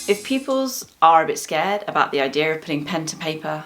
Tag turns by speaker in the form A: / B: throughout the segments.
A: If pupils are a bit scared about the idea of putting pen to paper,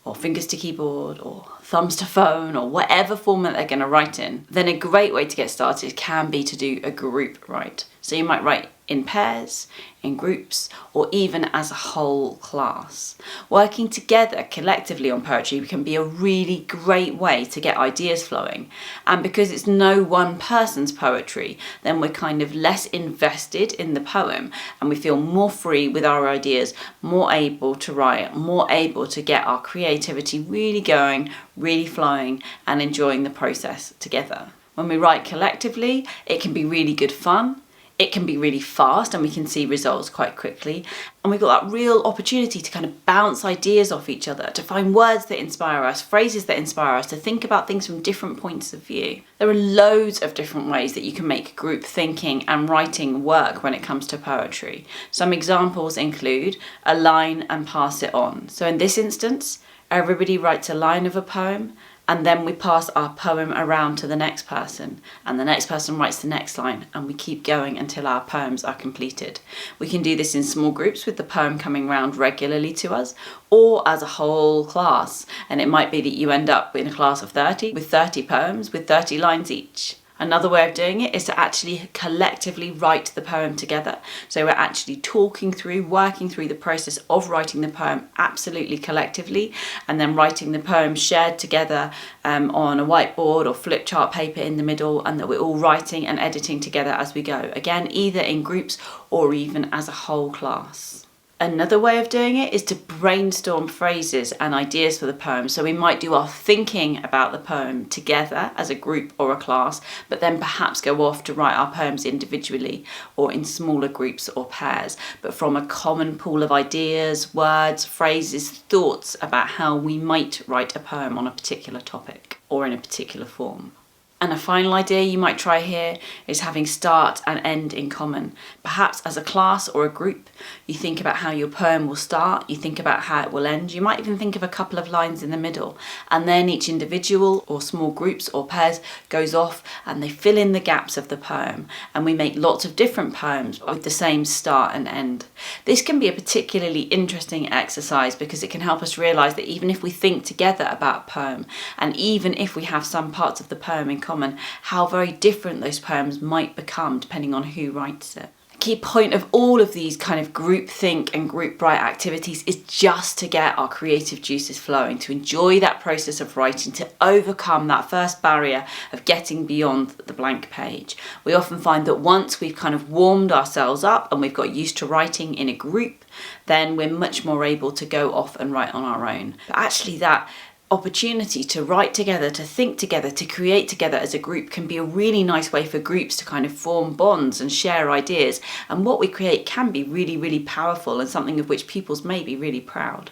A: or fingers to keyboard, or thumbs to phone, or whatever format they're going to write in, then a great way to get started can be to do a group write. So you might write in pairs, in groups, or even as a whole class. Working together collectively on poetry can be a really great way to get ideas flowing. And because it's no one person's poetry, then we're kind of less invested in the poem and we feel more free with our ideas, more able to write, more able to get our creativity really going, really flowing, and enjoying the process together. When we write collectively, it can be really good fun. It can be really fast and we can see results quite quickly. And we've got that real opportunity to kind of bounce ideas off each other, to find words that inspire us, phrases that inspire us, to think about things from different points of view. There are loads of different ways that you can make group thinking and writing work when it comes to poetry. Some examples include a line and pass it on. So in this instance, everybody writes a line of a poem, and then we pass our poem around to the next person, and the next person writes the next line, and we keep going until our poems are completed. We can do this in small groups with the poem coming round regularly to us, or as a whole class, and it might be that you end up in a class of 30 with 30 poems with 30 lines each. Another way of doing it is to actually collectively write the poem together. So we're actually talking through, working through the process of writing the poem absolutely collectively, and then writing the poem shared together on a whiteboard or flip chart paper in the middle, and that we're all writing and editing together as we go. Again, either in groups or even as a whole class. Another way of doing it is to brainstorm phrases and ideas for the poem. So we might do our thinking about the poem together as a group or a class, but then perhaps go off to write our poems individually or in smaller groups or pairs, but from a common pool of ideas, words, phrases, thoughts about how we might write a poem on a particular topic or in a particular form. And a final idea you might try here is having start and end in common. Perhaps as a class or a group, you think about how your poem will start, you think about how it will end, you might even think of a couple of lines in the middle, and then each individual or small groups or pairs goes off and they fill in the gaps of the poem, and we make lots of different poems with the same start and end. This can be a particularly interesting exercise because it can help us realise that even if we think together about a poem, and even if we have some parts of the poem in common, how very different those poems might become depending on who writes it. The key point of all of these kind of group think and group write activities is just to get our creative juices flowing, to enjoy that process of writing, to overcome that first barrier of getting beyond the blank page. We often find that once we've kind of warmed ourselves up and we've got used to writing in a group, then we're much more able to go off and write on our own. But actually that opportunity to write together, to think together, to create together as a group can be a really nice way for groups to kind of form bonds and share ideas. And what we create can be really, really powerful and something of which pupils may be really proud.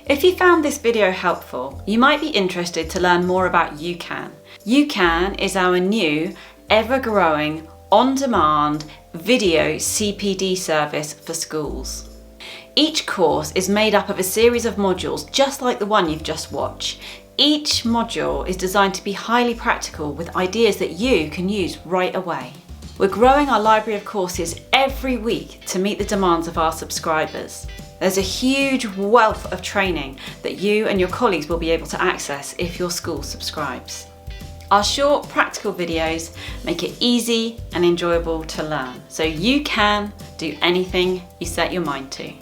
A: If you found this video helpful, you might be interested to learn more about YouCan. YouCan is our new, ever-growing, on-demand video CPD service for schools. Each course is made up of a series of modules just like the one you've just watched. Each module is designed to be highly practical with ideas that you can use right away. We're growing our library of courses every week to meet the demands of our subscribers. There's a huge wealth of training that you and your colleagues will be able to access if your school subscribes. Our short practical videos make it easy and enjoyable to learn, so you can do anything you set your mind to.